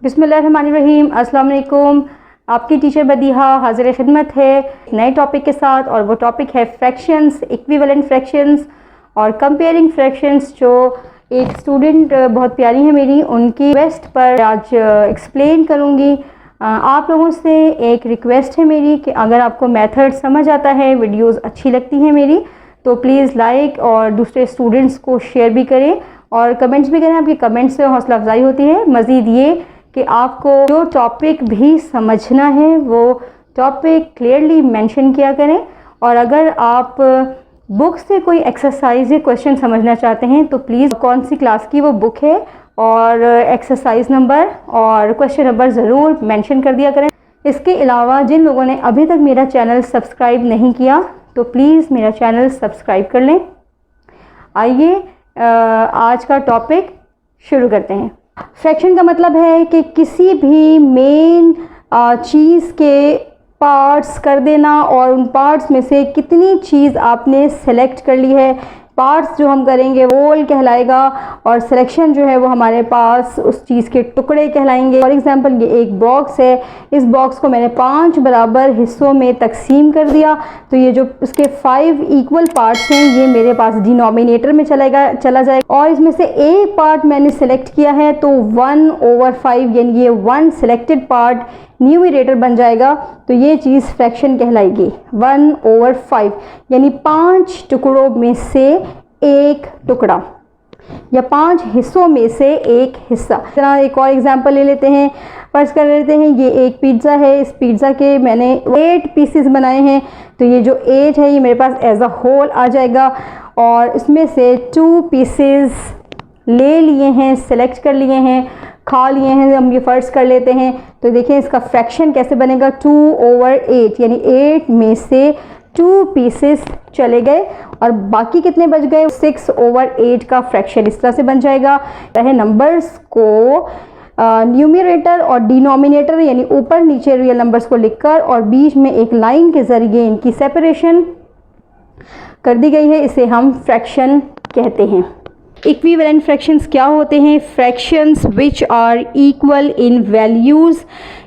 बिस्मिल्लाहिर्रहमानिर्रहीम। अस्सलाम वालेकुम। आपकी टीचर बदीहा हाजिर खिदमत है नए टॉपिक के साथ, और वो टॉपिक है फ्रैक्शंस, इक्विवेलेंट फ्रैक्शंस और कंपेयरिंग फ्रैक्शंस। जो एक स्टूडेंट बहुत प्यारी है मेरी, उनकी रिक्वेस्ट पर आज एक्सप्लेन करूँगी। आप लोगों से एक रिक्वेस्ट है मेरी कि अगर आपको मेथड समझ आता है, वीडियोस अच्छी लगती हैं मेरी, तो प्लीज़ लाइक और दूसरे स्टूडेंट्स को शेयर भी करें और कमेंट्स भी करें। आपकी कमेंट्स से हौसला अफजाई होती है। मज़ीद ये कि आपको जो टॉपिक भी समझना है वो टॉपिक क्लियरली मेंशन किया करें। और अगर आप बुक से कोई एक्सरसाइज या क्वेश्चन समझना चाहते हैं तो प्लीज़ कौन सी क्लास की वो बुक है और एक्सरसाइज नंबर और क्वेश्चन नंबर ज़रूर मेंशन कर दिया करें। इसके अलावा जिन लोगों ने अभी तक मेरा चैनल सब्सक्राइब नहीं किया तो प्लीज़ मेरा चैनल सब्सक्राइब कर लें। आइए आज का टॉपिक शुरू करते हैं। फ्रैक्शन का मतलब है कि किसी भी मेन चीज़ के पार्ट्स कर देना और उन पार्ट्स में से कितनी चीज़ आपने सेलेक्ट कर ली है। पार्ट्स जो हम करेंगे वो होल कहलाएगा और सिलेक्शन जो है वो हमारे पास उस चीज़ के टुकड़े कहलाएंगे। फॉर एग्जांपल ये एक बॉक्स है, इस बॉक्स को मैंने 5 बराबर हिस्सों में तकसीम कर दिया, तो ये जो उसके 5 इक्वल पार्ट्स हैं ये मेरे पास डिनोमिनेटर में चला जाएगा। और इसमें से एक पार्ट मैंने सेलेक्ट किया है तो 1/5 यानी ये 1 सिलेक्टेड पार्ट न्यूमरेटर बन जाएगा, तो ये चीज़ फ्रैक्शन कहलाएगी। 1/5 यानी 5 टुकड़ों में से एक टुकड़ा या 5 हिस्सों में से एक हिस्सा। इस तरह एक और एग्जांपल ले लेते हैं। फर्ज कर लेते हैं ये एक पिज़्ज़ा है, इस पिज़्ज़ा के मैंने 8 पीसेस बनाए हैं, तो ये जो 8 है ये मेरे पास एज अ होल आ जाएगा। और इसमें से 2 पीसेस ले लिए हैं, सेलेक्ट कर लिए हैं, खा लिए हैं, हम ये फ़र्ज कर लेते हैं। तो देखें इसका फ्रैक्शन कैसे बनेगा, 2/8 यानी 8 में से 2 पीसेस चले गए और बाकी कितने बच गए, 6/8 का फ्रैक्शन इस तरह से बन जाएगा। नंबर्स को न्यूमरेटर और डिनोमिनेटर यानी ऊपर नीचे रियल नंबर्स को लिखकर और बीच में एक लाइन के ज़रिए इनकी सेपरेशन कर दी गई है, इसे हम फ्रैक्शन कहते हैं। इक्विवेलेंट फ्रैक्शंस क्या होते हैं? Fractions which are equal in values,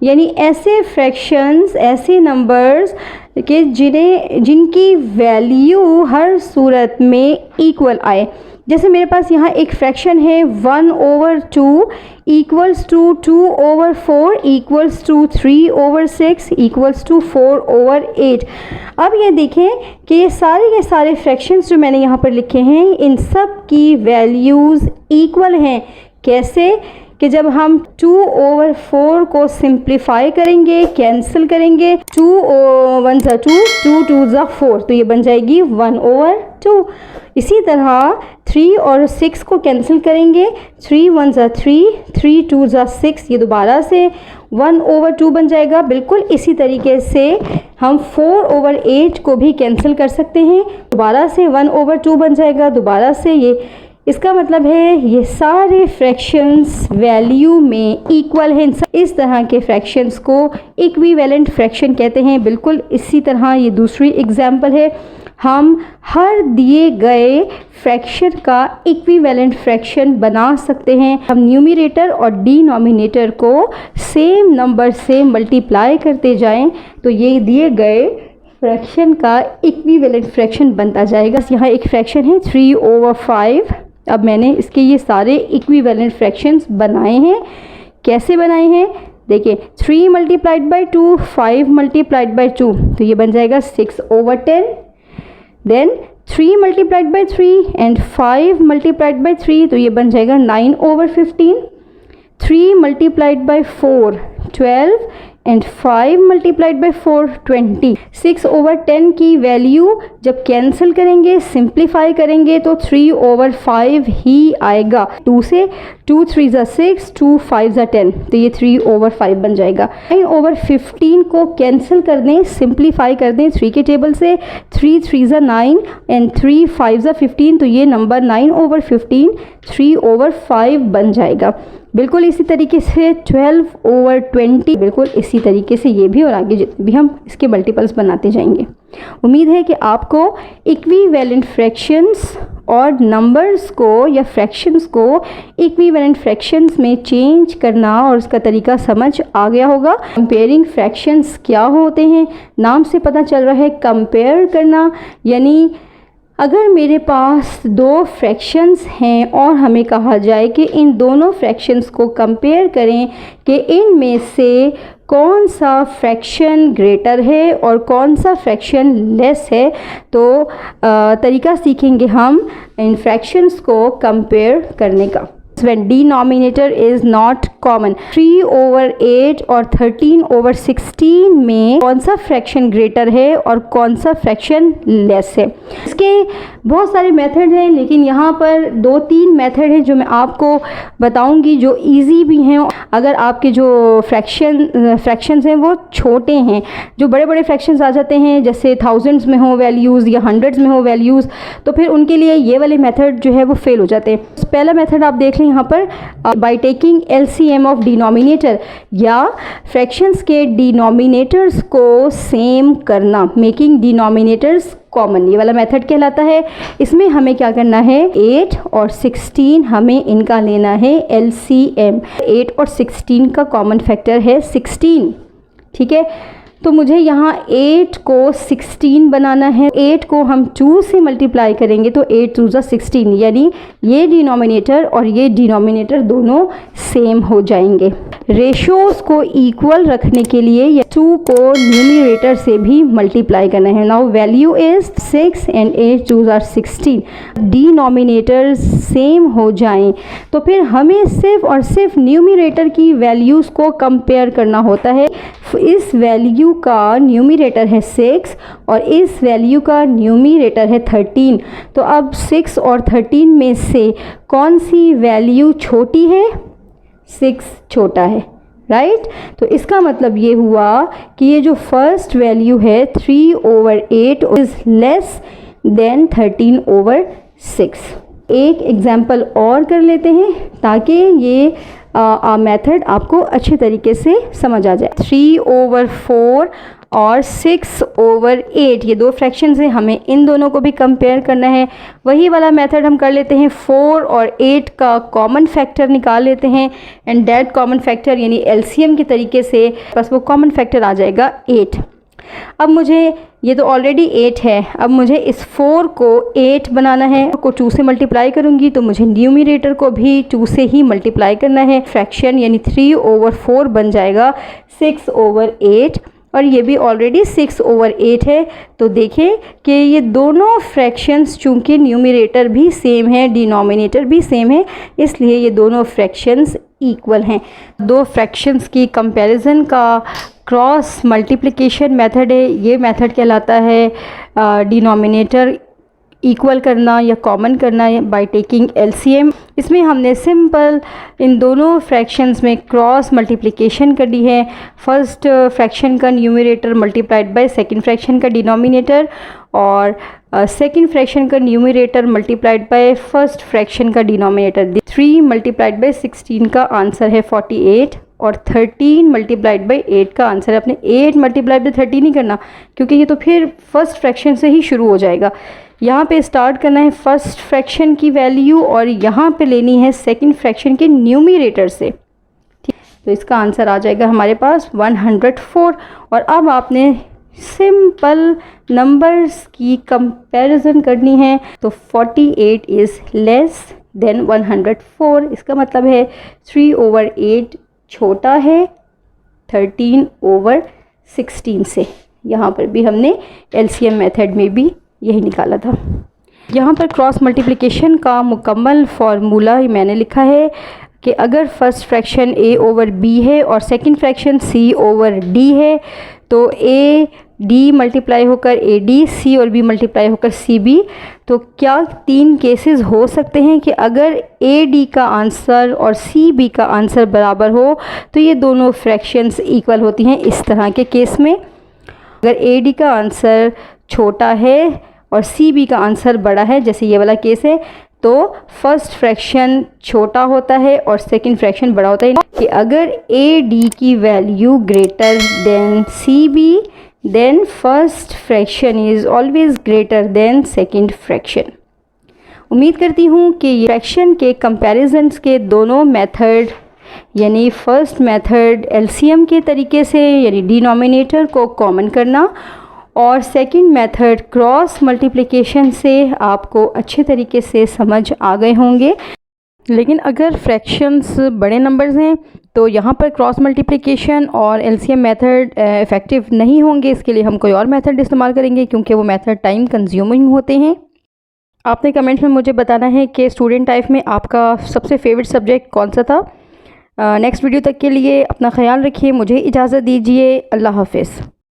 यानी ऐसे फ्रैक्शंस, ऐसे नंबर्स के जिनकी वैल्यू हर सूरत में इक्वल आए। जैसे मेरे पास यहाँ एक फ्रैक्शन है 1/2 equals to 2/4 equals to 3/6 equals to 4/8। अब ये देखें कि ये सारे के सारे फ्रैक्शंस जो मैंने यहाँ पर लिखे हैं इन सब की वैल्यूज़ इक्वल हैं। कैसे कि जब हम 2/4 को सिंप्लीफाई करेंगे, कैंसिल करेंगे, 2 1 ज़ा 2, 2 2 ज़ा 4, तो ये बन जाएगी 1/2। इसी तरह 3 और 6 को कैंसिल करेंगे, 3 1 ज़ा 3, 3 2 ज़ा 6, ये दोबारा से 1/2 बन जाएगा। बिल्कुल इसी तरीके से हम 4/8 को भी कैंसिल कर सकते हैं, दोबारा से 1/2 बन जाएगा, दोबारा से ये। इसका मतलब है ये सारे फ्रैक्शंस वैल्यू में इक्वल हैं। इस तरह के फ्रैक्शंस को इक्विवेलेंट फ्रैक्शन कहते हैं। बिल्कुल इसी तरह ये दूसरी एग्जांपल है। हम हर दिए गए फ्रैक्शन का इक्विवेलेंट फ्रैक्शन बना सकते हैं। हम न्यूमरेटर और डिनोमिनेटर को सेम नंबर से मल्टीप्लाई करते जाएं तो ये दिए गए फ्रैक्शन का इक्विवेलेंट फ्रैक्शन बनता जाएगा। यहाँ एक फ्रैक्शन है 3/5। अब मैंने इसके ये सारे इक्विवेलेंट फ्रैक्शंस बनाए हैं। कैसे बनाए हैं देखिए, 3 × 2, 5 × 2, तो ये बन जाएगा 6/10। देन 3 × 3 एंड 5 × 3, तो ये बन जाएगा 9/15। 3 × 4 12 एंड 5 × 4 20। 6/10 की वैल्यू जब कैंसिल करेंगे, सिंप्लीफाई करेंगे तो 3/5 ही आएगा। 2 से 2 3 ज़ा 6, 2 5 ज़ा 10, तो ये 3/5 बन जाएगा। 9/15 को कैंसिल कर दें, सिंप्लीफाई कर दें 3 के टेबल से, 3 3 ज़ा 9 एंड 3 5 ज़ा 15, तो ये नंबर 9/15 3/5 बन जाएगा। बिल्कुल इसी तरीके से 12/20, बिल्कुल इसी तरीके से ये भी, और आगे जितने भी हम इसके मल्टीपल्स बनाते जाएंगे। उम्मीद है कि आपको इक्विवेलेंट फ्रैक्शंस और नंबर्स को या फ्रैक्शंस को इक्विवेलेंट फ्रैक्शंस में चेंज करना और उसका तरीका समझ आ गया होगा। कंपेयरिंग फ्रैक्शंस क्या होते हैं, नाम से पता चल रहा है कंपेयर करना, यानी अगर मेरे पास दो फ्रैक्शंस हैं और हमें कहा जाए कि इन दोनों फ्रैक्शंस को कंपेयर करें कि इनमें से कौन सा फ्रैक्शन ग्रेटर है और कौन सा फ्रैक्शन लेस है, तो तरीका सीखेंगे हम इन फ्रैक्शंस को कंपेयर करने का। When denominator is not common, 3/8 और 13/16 में कौन सा फ्रैक्शन ग्रेटर है और कौन सा फ्रैक्शन लेस है। इसके बहुत सारे मेथड हैं, लेकिन यहाँ पर 2-3 मेथड हैं जो मैं आपको बताऊंगी जो इजी भी हैं। अगर आपके जो फ्रैक्शंस हैं वो छोटे हैं, जो बड़े बड़े फ्रैक्शंस आ जाते हैं जैसे थाउजेंड्स में हो वैल्यूज़ या हंड्रेड्स में हो वैल्यूज़, तो फिर उनके लिए ये वाले मेथड जो है वो फेल हो जाते हैं। पहला मेथड आप देख लें यहाँ पर, by taking LCM of denominator, या फ्रैक्शंस के डिनोमिनेटर्स को सेम करना, मेकिंग डिनोमिनेटर्स कॉमन, ये वाला मेथड कहलाता है। इसमें हमें क्या करना है, 8 और 16 हमें इनका लेना है LCM। 8 और 16 का कॉमन फैक्टर है 16, ठीक है। तो मुझे यहाँ 8 को 16 बनाना है। 8 को हम 2 से मल्टीप्लाई करेंगे तो 8 2 16, यानी ये डिनोमिनेटर और ये डिनोमिनेटर दोनों सेम हो जाएंगे। रेशोज़ को इक्वल रखने के लिए ये 2 को न्यूमरेटर से भी मल्टीप्लाई करना है। Now value is 6 and 8 2 16। Denominator same हो जाएं तो फिर हमें सिर्फ और सिर्फ न्यूमरेटर की वैल्यूज़ को कंपेयर करना होता है। इस वैल्यू का न्यूमरेटर है 6 और इस वैल्यू का न्यूमरेटर है 13। तो अब 6 और 13 में से कौन सी वैल्यू छोटी है, 6 छोटा है, राइट। तो इसका मतलब ये हुआ कि ये जो फर्स्ट वैल्यू है 3/8 इज़ लेस देन 13/6। एक एग्जाम्पल और कर लेते हैं ताकि ये मेथड आपको अच्छे तरीके से समझ आ जाए। 3/4 और 6/8 ये दो फ्रैक्शंस हैं, हमें इन दोनों को भी कंपेयर करना है। वही वाला मेथड हम कर लेते हैं, 4 और 8 का कॉमन फैक्टर निकाल लेते हैं एंड दैट कॉमन फैक्टर यानी LCM के तरीके से बस वो कॉमन फैक्टर आ जाएगा 8। अब मुझे ये तो ऑलरेडी 8 है, अब मुझे इस 4 को 8 बनाना है, को 2 से मल्टीप्लाई करूँगी तो मुझे न्यूमरेटर को भी 2 से ही मल्टीप्लाई करना है। फ्रैक्शन यानी 3/4 बन जाएगा 6/8 और ये भी ऑलरेडी 6/8 है। तो देखें कि ये दोनों फ्रैक्शंस चूँकि न्यूमरेटर भी सेम है, डिनोमिनेटर भी सेम है, इसलिए ये दोनों फ्रैक्शंस इक्वल हैं। दो फ्रैक्शंस की कंपैरिजन का क्रॉस मल्टीप्लिकेशन मेथड है। ये मेथड कहलाता है डिनोमिनेटर इक्वल करना या कॉमन करना बाय टेकिंग LCM। इसमें हमने सिंपल इन दोनों फ्रैक्शंस में क्रॉस मल्टीप्लिकेशन कर दी है। फर्स्ट फ्रैक्शन का numerator multiplied by second fraction का डिनोमिनेटर और सेकंड फ्रैक्शन का numerator multiplied by first fraction का डिनोमिनेटर। 3 मल्टीप्लाइड बाय 16 का आंसर है 48 और 13 मल्टीप्लाइड बाई 8 का आंसर है। अपने 8 मल्टीप्लाइड बाई 13 नहीं करना क्योंकि ये तो फिर फर्स्ट फ्रैक्शन से ही शुरू हो जाएगा। यहाँ पे स्टार्ट करना है फर्स्ट फ्रैक्शन की वैल्यू और यहाँ पे लेनी है सेकंड फ्रैक्शन के न्यूमरेटर से, ठीक। तो इसका आंसर आ जाएगा हमारे पास 104। और अब आपने सिंपल नंबर्स की कंपैरिजन करनी है। तो 48 इज़ लेस देन 104। इसका मतलब है 3/8 छोटा है 13/16 से। यहाँ पर भी हमने LCM मेथड में भी यही निकाला था। यहाँ पर क्रॉस मल्टीप्लिकेशन का मुकम्मल फार्मूला मैंने लिखा है कि अगर फर्स्ट फ्रैक्शन A/B है और सेकंड फ्रैक्शन C/D है तो AD मल्टीप्लाई होकर AD, C और B मल्टीप्लाई होकर CB। तो क्या 3 केसेस हो सकते हैं कि अगर AD का आंसर और CB का आंसर बराबर हो तो ये दोनों फ्रैक्शंस इक्वल होती हैं। इस तरह के केस में अगर AD का आंसर छोटा है और CB का आंसर बड़ा है, जैसे ये वाला केस है, तो फर्स्ट फ्रैक्शन छोटा होता है और सेकंड फ्रैक्शन बड़ा होता है। कि अगर AD की value greater than CB then first fraction is always greater than second fraction. उम्मीद करती हूँ कि फ्रैक्शन के कंपैरिजन्स के दोनों मेथड, यानी फ़र्स्ट मेथड एलसीएम के तरीके से यानी डिनोमिनेटर को कॉमन करना, और सेकंड मेथड क्रॉस मल्टीप्लिकेशन से आपको अच्छे तरीके से समझ आ गए होंगे। लेकिन अगर फ्रैक्शंस बड़े नंबर्स हैं तो यहाँ पर क्रॉस मल्टीप्लिकेशन और एलसीएम मेथड इफ़ेक्टिव नहीं होंगे। इसके लिए हम कोई और मेथड इस्तेमाल करेंगे क्योंकि वो मेथड टाइम कंज्यूमिंग होते हैं। आपने कमेंट्स में मुझे बताना है कि स्टूडेंट लाइफ में आपका सबसे फेवरेट सब्जेक्ट कौन सा था। नेक्स्ट वीडियो तक के लिए अपना ख्याल रखिए। मुझे इजाज़त दीजिए। अल्लाह हाफ़िज़।